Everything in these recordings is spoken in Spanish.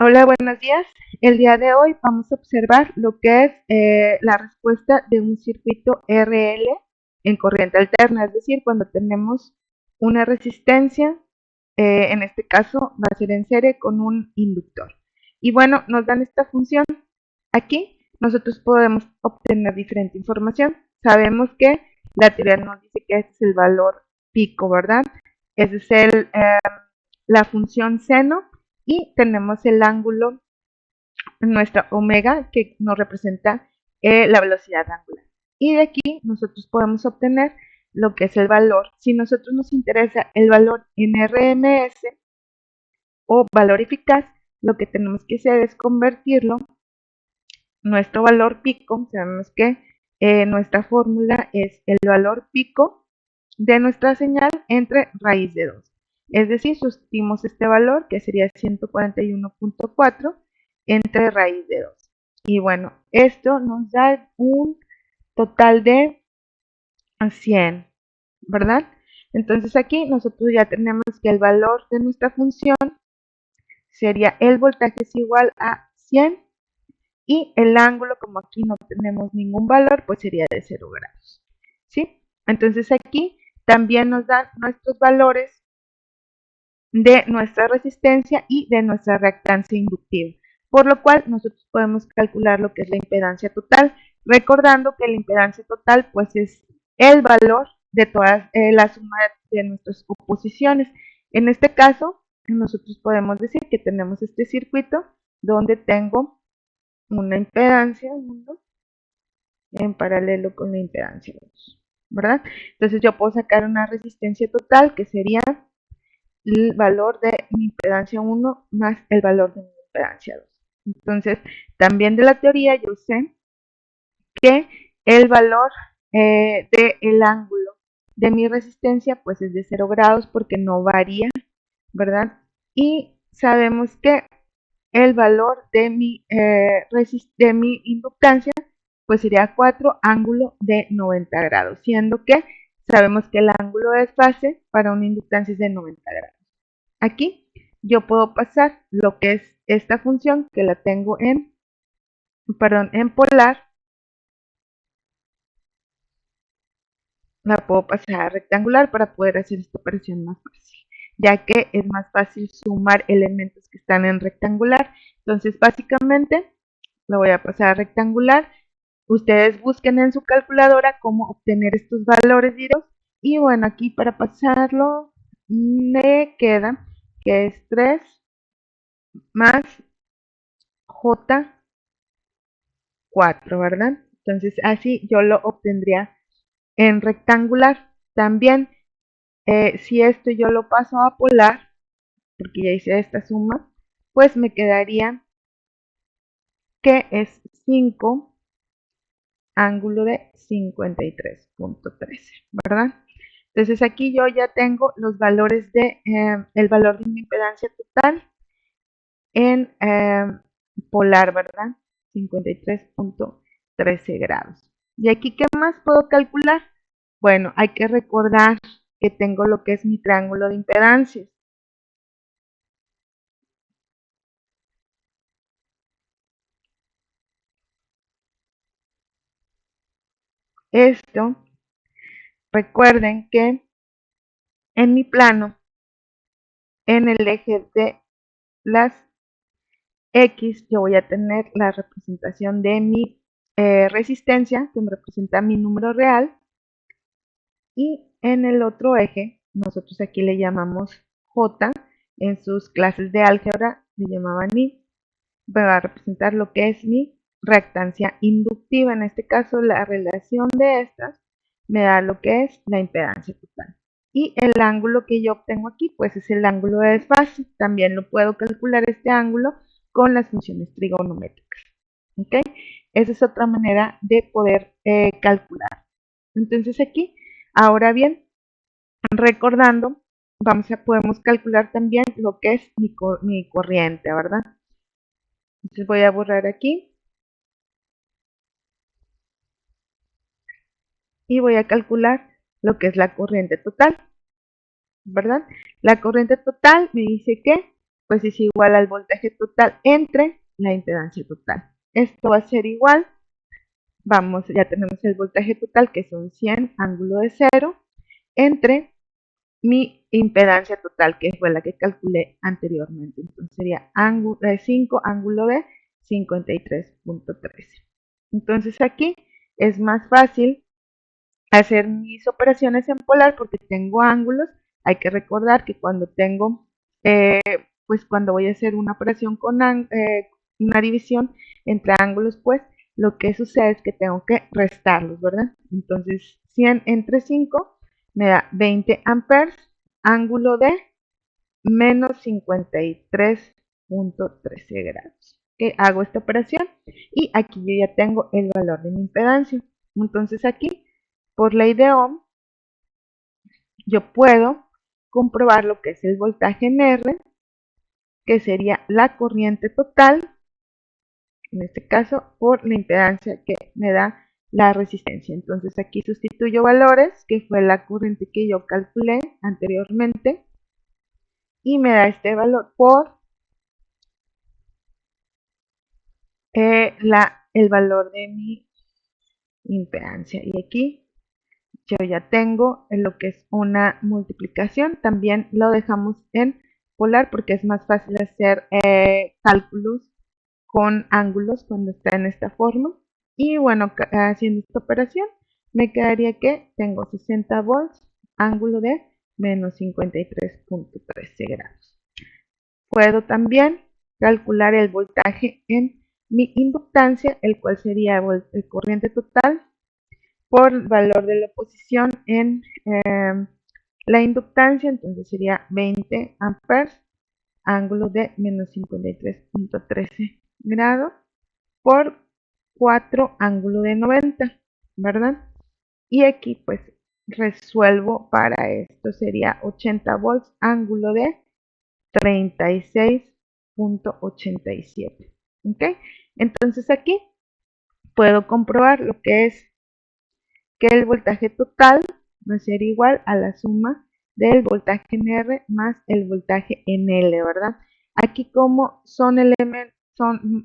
Hola, buenos días. El día de hoy vamos a observar lo que es la respuesta de un circuito RL en corriente alterna, es decir, cuando tenemos una resistencia, en este caso va a ser en serie con un inductor. Y bueno, nos dan esta función. Aquí nosotros podemos obtener diferente información. Sabemos que la teoría nos dice que este es el valor pico, ¿verdad? Ese es la función seno y tenemos el ángulo, nuestra omega, que nos representa la velocidad angular. Y de aquí nosotros podemos obtener lo que es el valor. Si nosotros nos interesa el valor en RMS o valor eficaz, lo que tenemos que hacer es convertirlo, nuestro valor pico, sabemos que nuestra fórmula es el valor pico de nuestra señal entre raíz de 2. Es decir, sustituimos este valor, que sería 141.4, entre raíz de 2. Y bueno, esto nos da un total de 100, ¿verdad? Entonces aquí nosotros ya tenemos que el valor de nuestra función sería el voltaje es igual a 100 y el ángulo, como aquí no tenemos ningún valor, pues sería de 0 grados. ¿Sí? Entonces aquí también nos dan nuestros valores de nuestra resistencia y de nuestra reactancia inductiva, por lo cual nosotros podemos calcular lo que es la impedancia total, recordando que la impedancia total pues es el valor de todas la suma de nuestras oposiciones. En este caso, nosotros podemos decir que tenemos este circuito donde tengo una impedancia 1 en paralelo con la impedancia 2, ¿verdad? Entonces yo puedo sacar una resistencia total que sería el valor de mi impedancia 1 más el valor de mi impedancia 2. Entonces, también de la teoría yo sé que el valor del ángulo de mi resistencia pues es de 0 grados porque no varía, ¿verdad? Y sabemos que el valor de mi inductancia pues sería 4 ángulo de 90 grados, siendo que sabemos que el ángulo de fase para una inductancia es de 90 grados. Aquí yo puedo pasar lo que es esta función que la tengo en polar, la puedo pasar a rectangular para poder hacer esta operación más fácil, ya que es más fácil sumar elementos que están en rectangular. Entonces básicamente lo voy a pasar a rectangular. Ustedes busquen en su calculadora cómo obtener estos valores directos. Y bueno, aquí para pasarlo me queda que es 3 más J4, ¿verdad? Entonces así yo lo obtendría en rectangular. También si esto yo lo paso a polar, porque ya hice esta suma, pues me quedaría que es 5 ángulo de 53.13, ¿verdad? Entonces aquí yo ya tengo los valores de el valor de mi impedancia total en polar, ¿verdad? 53.13 grados. ¿Y aquí qué más puedo calcular? Bueno, hay que recordar que tengo lo que es mi triángulo de impedancias. Esto, recuerden que en mi plano, en el eje de las X, yo voy a tener la representación de mi resistencia, que me representa mi número real, y en el otro eje, nosotros aquí le llamamos J, en sus clases de álgebra le llamaban I, va a representar lo que es mi reactancia inductiva. En este caso, la relación de estas me da lo que es la impedancia total. Y el ángulo que yo obtengo aquí, pues es el ángulo de desfase. También lo puedo calcular este ángulo con las funciones trigonométricas. ¿Ok? Esa es otra manera de poder calcular. Entonces aquí, ahora bien, recordando, podemos calcular también lo que es mi corriente, ¿verdad? Entonces voy a borrar aquí y voy a calcular lo que es la corriente total, ¿verdad? La corriente total me dice que pues es igual al voltaje total entre la impedancia total. Esto va a ser igual, vamos, ya tenemos el voltaje total que son 100 ángulo de 0 entre mi impedancia total, que fue la que calculé anteriormente. Entonces sería 5 ángulo de 53.13. Entonces aquí es más fácil hacer mis operaciones en polar porque tengo ángulos. Hay que recordar que cuando tengo, pues cuando voy a hacer una operación con una división entre ángulos, pues lo que sucede es que tengo que restarlos, ¿verdad? Entonces 100 entre 5 me da 20 amperes, ángulo de menos 53.13 grados. ¿Okay? Hago esta operación y aquí yo ya tengo el valor de mi impedancia. Entonces aquí, por ley de Ohm, yo puedo comprobar lo que es el voltaje en R, que sería la corriente total, en este caso, por la impedancia que me da la resistencia. Entonces aquí sustituyo valores, que fue la corriente que yo calculé anteriormente, y me da este valor por el valor de mi impedancia. Y aquí yo ya tengo lo que es una multiplicación. También lo dejamos en polar porque es más fácil hacer cálculos con ángulos cuando está en esta forma. Y bueno, haciendo esta operación me quedaría que tengo 60 volts, ángulo de menos 53.13 grados. Puedo también calcular el voltaje en mi inductancia, el cual sería el corriente total por el valor de la oposición en la inductancia, entonces sería 20 amperes, ángulo de menos 53.13 grados, por 4 ángulo de 90, ¿verdad? Y aquí pues resuelvo para esto, sería 80 volts, ángulo de 36.87. ¿Ok? Entonces aquí puedo comprobar lo que es que el voltaje total va a ser igual a la suma del voltaje en R más el voltaje en L, ¿verdad? Aquí como son elementos,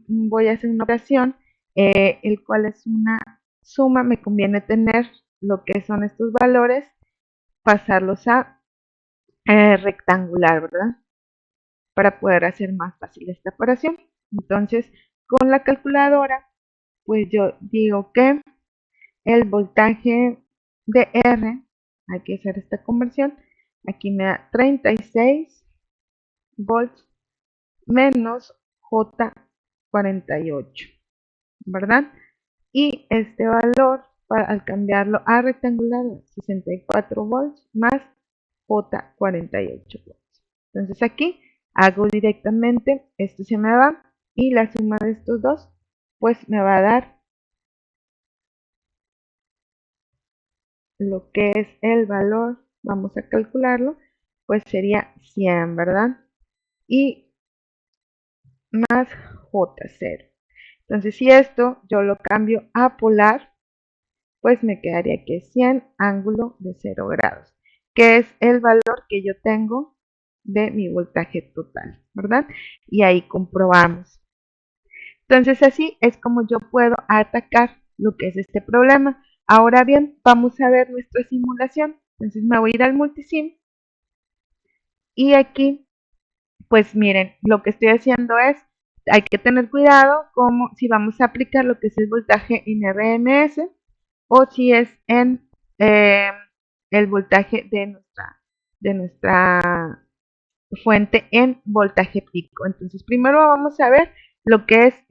voy a hacer una operación, el cual es una suma, me conviene tener lo que son estos valores, pasarlos a rectangular, ¿verdad? Para poder hacer más fácil esta operación. Entonces, con la calculadora, pues yo digo que el voltaje de R, hay que hacer esta conversión, aquí me da 36 volts menos J48, ¿verdad? Y este valor, al cambiarlo a rectangular, 64 volts más J48 volts. Entonces aquí hago directamente, esto se me va, y la suma de estos dos, pues me va a dar lo que es el valor, vamos a calcularlo, pues sería 100, ¿verdad? Y más J0. Entonces, si esto yo lo cambio a polar, pues me quedaría que 100 ángulo de 0 grados, que es el valor que yo tengo de mi voltaje total, ¿verdad? Y ahí comprobamos. Entonces, así es como yo puedo atacar lo que es este problema. Ahora bien, vamos a ver nuestra simulación. Entonces me voy a ir al multisim y aquí, pues miren, lo que estoy haciendo es, hay que tener cuidado como si vamos a aplicar lo que es el voltaje en RMS o si es en el voltaje de nuestra fuente en voltaje pico. Entonces primero vamos a ver lo que es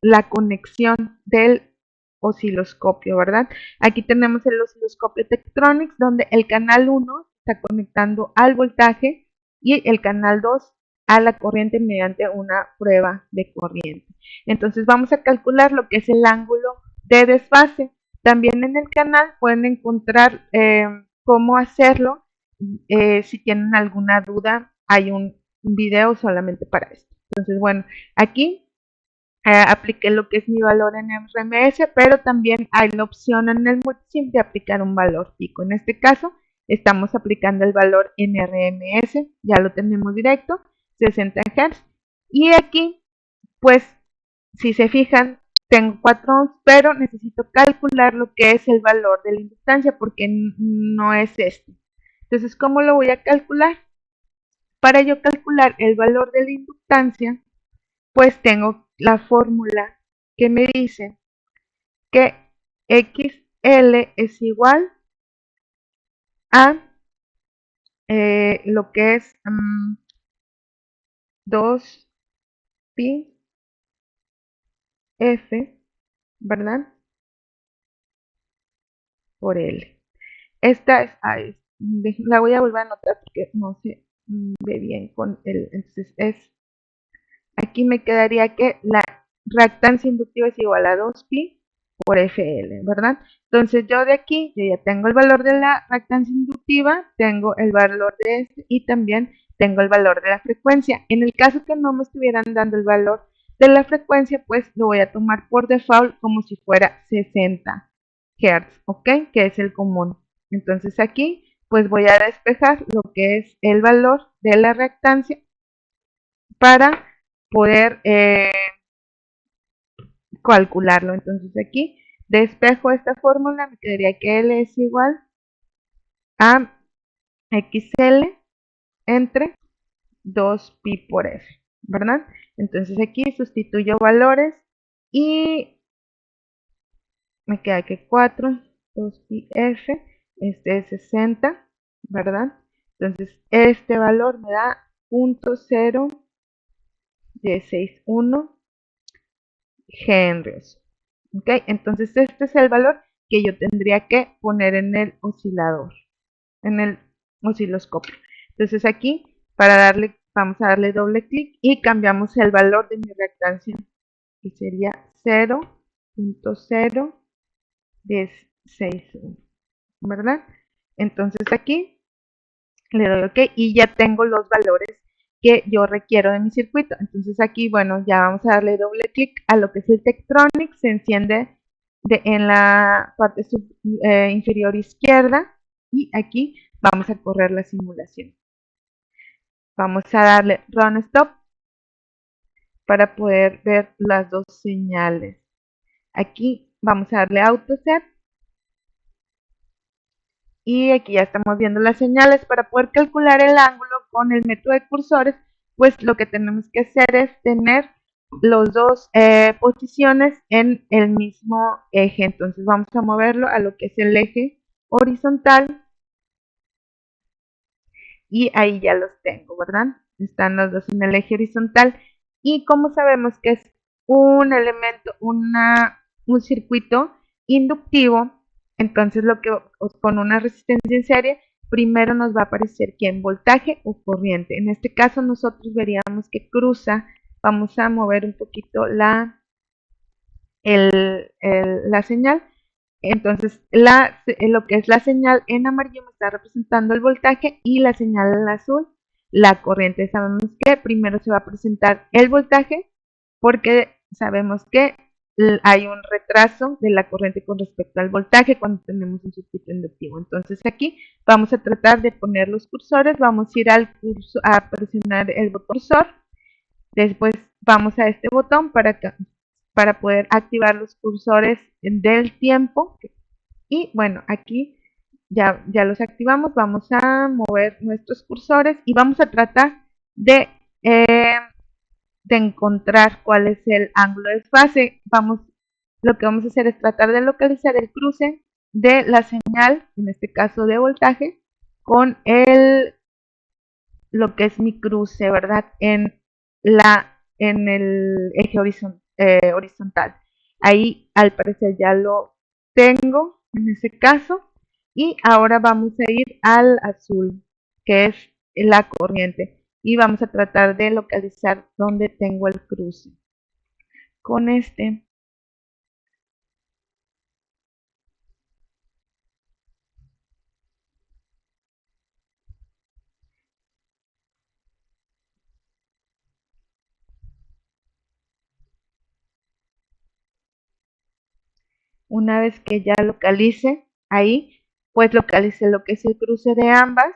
la conexión del osciloscopio, ¿verdad? Aquí tenemos el osciloscopio Tektronix, donde el canal 1 está conectando al voltaje y el canal 2 a la corriente mediante una prueba de corriente. Entonces vamos a calcular lo que es el ángulo de desfase. También en el canal pueden encontrar cómo hacerlo. Si tienen alguna duda, hay un video solamente para esto. Entonces, bueno, aquí apliqué lo que es mi valor en RMS, pero también hay la opción en el multisim de aplicar un valor pico. En este caso, estamos aplicando el valor en RMS, ya lo tenemos directo, 60 Hz. Y aquí, pues, si se fijan, tengo 4 ohms, pero necesito calcular lo que es el valor de la inductancia porque no es este. Entonces, ¿cómo lo voy a calcular? Para yo calcular el valor de la inductancia, pues tengo la fórmula que me dice que XL es igual a lo que es 2pi F, ¿verdad? Por L. Esta es, la voy a volver a anotar porque no se ve bien con el, entonces aquí me quedaría que la reactancia inductiva es igual a 2pi por Fl, ¿verdad? Entonces yo de aquí, yo ya tengo el valor de la reactancia inductiva, tengo el valor de este y también tengo el valor de la frecuencia. En el caso que no me estuvieran dando el valor de la frecuencia, pues lo voy a tomar por default como si fuera 60 Hz, ¿ok? Que es el común. Entonces aquí, pues voy a despejar lo que es el valor de la reactancia para poder calcularlo. Entonces aquí despejo esta fórmula, me quedaría que L es igual a XL entre 2pi por F, ¿verdad? Entonces aquí sustituyo valores y me queda que 4, 2pi F, este es 60, ¿verdad? Entonces este valor me da 0.0161 henrios. ¿Ok? Entonces este es el valor que yo tendría que poner en el oscilador, en el osciloscopio. Entonces aquí, para darle, vamos a darle doble clic y cambiamos el valor de mi reactancia, que sería 0.0161, ¿verdad? Entonces aquí le doy OK y ya tengo los valores que yo requiero de mi circuito. Entonces aquí, bueno, ya vamos a darle doble clic a lo que es el Tektronix, se enciende en la parte inferior izquierda y aquí vamos a correr la simulación. Vamos a darle Run Stop para poder ver las dos señales. Aquí vamos a darle Auto Set y aquí ya estamos viendo las señales. Para poder calcular el ángulo con el método de cursores, pues lo que tenemos que hacer es tener los dos posiciones en el mismo eje. Entonces vamos a moverlo a lo que es el eje horizontal y ahí ya los tengo, ¿verdad? Están los dos en el eje horizontal. Y como sabemos que es un elemento, un circuito inductivo, entonces lo que con una resistencia en serie, primero nos va a aparecer quién, voltaje o corriente. En este caso nosotros veríamos que cruza, vamos a mover un poquito la señal. Entonces lo que es la señal en amarillo me está representando el voltaje y la señal en azul la corriente. Sabemos que primero se va a presentar el voltaje porque sabemos que hay un retraso de la corriente con respecto al voltaje cuando tenemos un circuito inductivo. Entonces aquí vamos a tratar de poner los cursores, vamos a ir al curso a presionar el botón cursor, después vamos a este botón para poder activar los cursores del tiempo y bueno, aquí ya los activamos, vamos a mover nuestros cursores y vamos a tratar de encontrar cuál es el ángulo de fase. Lo que vamos a hacer es tratar de localizar el cruce de la señal, en este caso de voltaje, con lo que es mi cruce, ¿verdad? En el eje horizontal. Ahí al parecer ya lo tengo en ese caso. Y ahora vamos a ir al azul, que es la corriente. Y vamos a tratar de localizar dónde tengo el cruce. Con este una vez que ya localice ahí, pues localice lo que es el cruce de ambas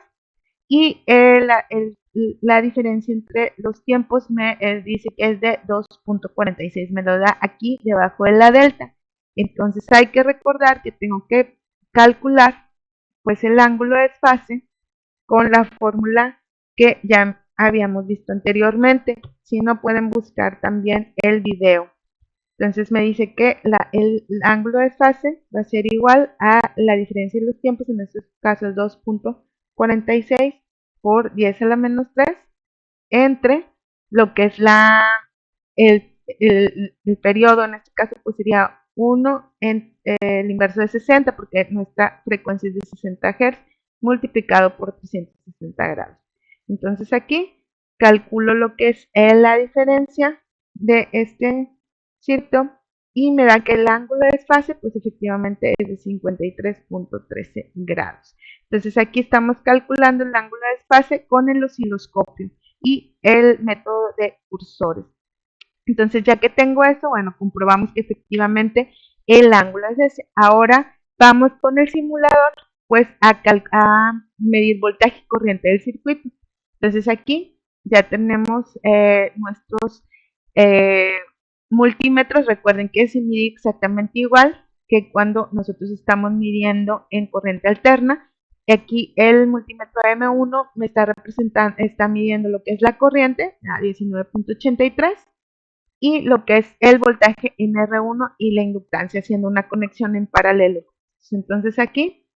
y la diferencia entre los tiempos me dice que es de 2.46, me lo da aquí debajo de la delta. Entonces hay que recordar que tengo que calcular pues el ángulo de desfase con la fórmula que ya habíamos visto anteriormente. Si no, pueden buscar también el video. Entonces me dice que el ángulo de fase va a ser igual a la diferencia de los tiempos, en este caso es 2.46 por 10 a la menos 3, entre lo que es el periodo, en este caso pues sería 1 en el inverso de 60, porque nuestra frecuencia es de 60 Hz, multiplicado por 360 grados. Entonces aquí calculo lo que es la diferencia de este circo y me da que el ángulo de desfase pues efectivamente es de 53.13 grados. Entonces aquí estamos calculando el ángulo de desfase con el osciloscopio y el método de cursores. Entonces ya que tengo eso, bueno, comprobamos que efectivamente el ángulo es ese. Ahora vamos con el simulador pues a medir voltaje y corriente del circuito. Entonces aquí ya tenemos nuestros multímetros. Recuerden que se mide exactamente igual que cuando nosotros estamos midiendo en corriente alterna. Aquí el multímetro M1 me está representando, está midiendo lo que es la corriente a 19.83 y lo que es el voltaje en R1 y la inductancia, haciendo una conexión en paralelo. Entonces aquí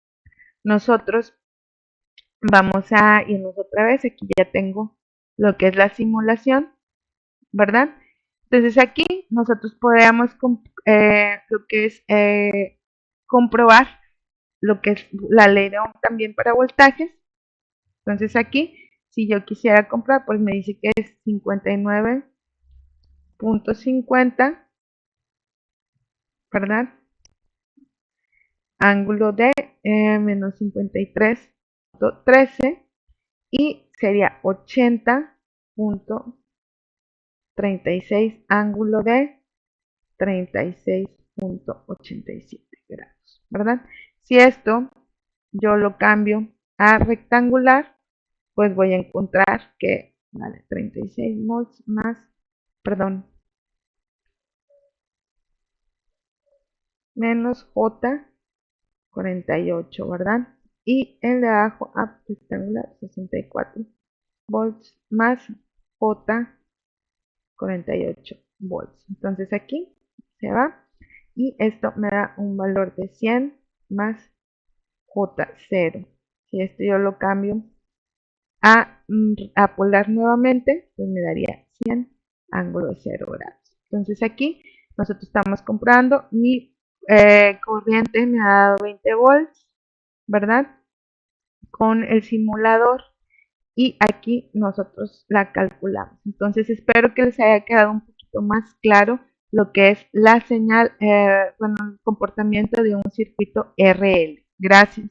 nosotros vamos a irnos otra vez. Aquí ya tengo lo que es la simulación, ¿verdad? Entonces aquí nosotros podríamos lo que es comprobar lo que es la ley de Ohm también para voltajes. Entonces aquí, si yo quisiera comprobar, pues me dice que es 59.50, ¿verdad? Ángulo de menos 53.13 y sería 80.36 ángulo de 36.87 grados, ¿verdad? Si esto yo lo cambio a rectangular, pues voy a encontrar que vale 36 volts más, perdón, menos J 48, ¿verdad? Y el de abajo a rectangular 64 volts más J 48 volts. Entonces aquí se va y esto me da un valor de 100 más J0. Si esto yo lo cambio a polar nuevamente, pues me daría 100 ángulo de 0 grados. Entonces aquí nosotros estamos comprando mi corriente me ha dado 20 volts, ¿verdad? Con el simulador y aquí nosotros la calculamos. Entonces espero que les haya quedado un poquito más claro lo que es la señal, bueno, el comportamiento de un circuito RL. Gracias.